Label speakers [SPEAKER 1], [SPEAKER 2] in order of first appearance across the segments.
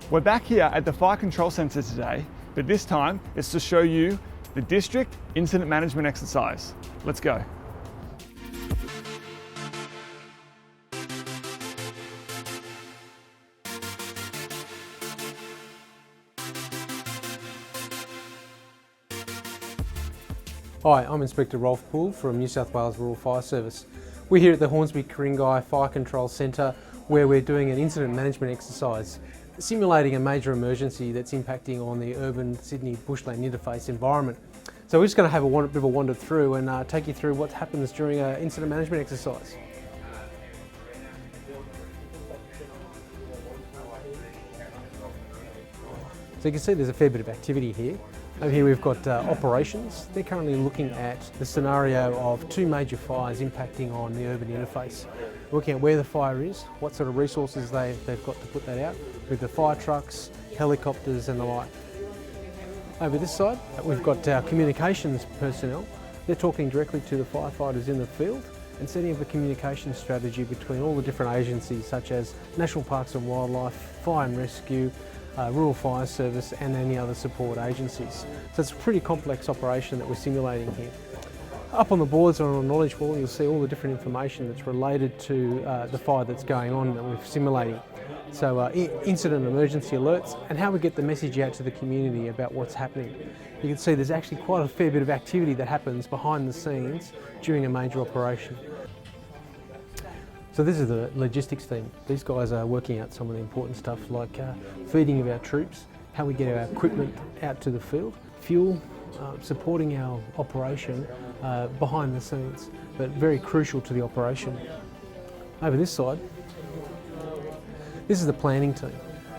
[SPEAKER 1] We're back here at the Fire Control Centre today, but this time it's to show you the District Incident Management Exercise. Let's go.
[SPEAKER 2] Hi, I'm Inspector Rolf Poole from New South Wales Rural Fire Service. We're here at the Hornsby Ku-Ring-Gai Fire Control Centre where we're doing an incident management exercise, simulating a major emergency that's impacting on the urban Sydney bushland interface environment. So we're just going to have a bit of a wander through and take you through what happens during an incident management exercise. So you can see there's a fair bit of activity here. Over here we've got operations. They're currently looking at the scenario of two major fires impacting on the urban interface. Looking at where the fire is, what sort of resources they've got to put that out, with the fire trucks, helicopters and the like. Over this side we've got our communications personnel. They're talking directly to the firefighters in the field and setting up a communication strategy between all the different agencies such as National Parks and Wildlife, Fire and Rescue, Rural Fire Service and any other support agencies. So it's a pretty complex operation that we're simulating here. Up on the boards or on a knowledge wall you'll see all the different information that's related to the fire that's going on that we're simulating. So incident emergency alerts and how we get the message out to the community about what's happening. You can see there's actually quite a fair bit of activity that happens behind the scenes during a major operation. So this is the logistics team. These guys are working out some of the important stuff like feeding of our troops, how we get our equipment out to the field, fuel, supporting our operation behind the scenes, but very crucial to the operation. Over this side, this is the planning team.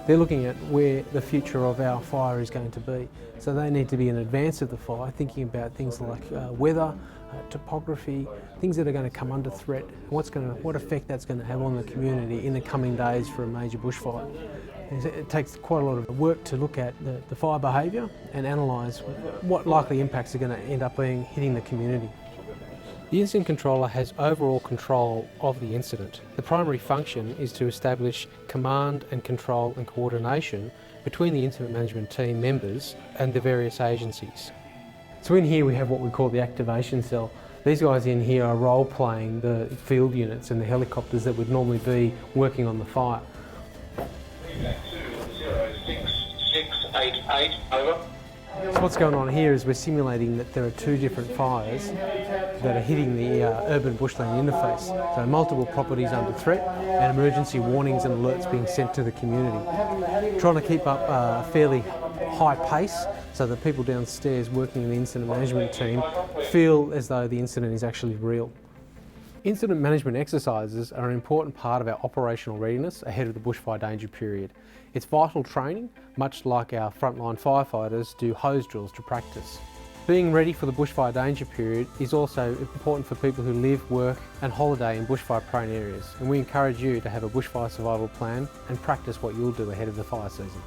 [SPEAKER 2] They're looking at where the future of our fire is going to be. So they need to be in advance of the fire, thinking about things like weather, topography, things that are going to come under threat, what effect that's going to have on the community in the coming days for a major bushfire. It takes quite a lot of work to look at the fire behaviour and analyse what likely impacts are going to end up hitting the community. The incident controller has overall control of the incident. The primary function is to establish command and control and coordination between the incident management team members and the various agencies. So in here we have what we call the activation cell. These guys in here are role-playing the field units and the helicopters that would normally be working on the fire.
[SPEAKER 3] 0688, over.
[SPEAKER 2] So what's going on here is we're simulating that there are two different fires that are hitting the urban bushland interface. So multiple properties under threat and emergency warnings and alerts being sent to the community. Trying to keep up a fairly high pace so that people downstairs working in the incident management team feel as though the incident is actually real. Incident management exercises are an important part of our operational readiness ahead of the bushfire danger period. It's vital training, much like our frontline firefighters do hose drills to practice. Being ready for the bushfire danger period is also important for people who live, work and holiday in bushfire prone areas, and we encourage you to have a bushfire survival plan and practice what you'll do ahead of the fire season.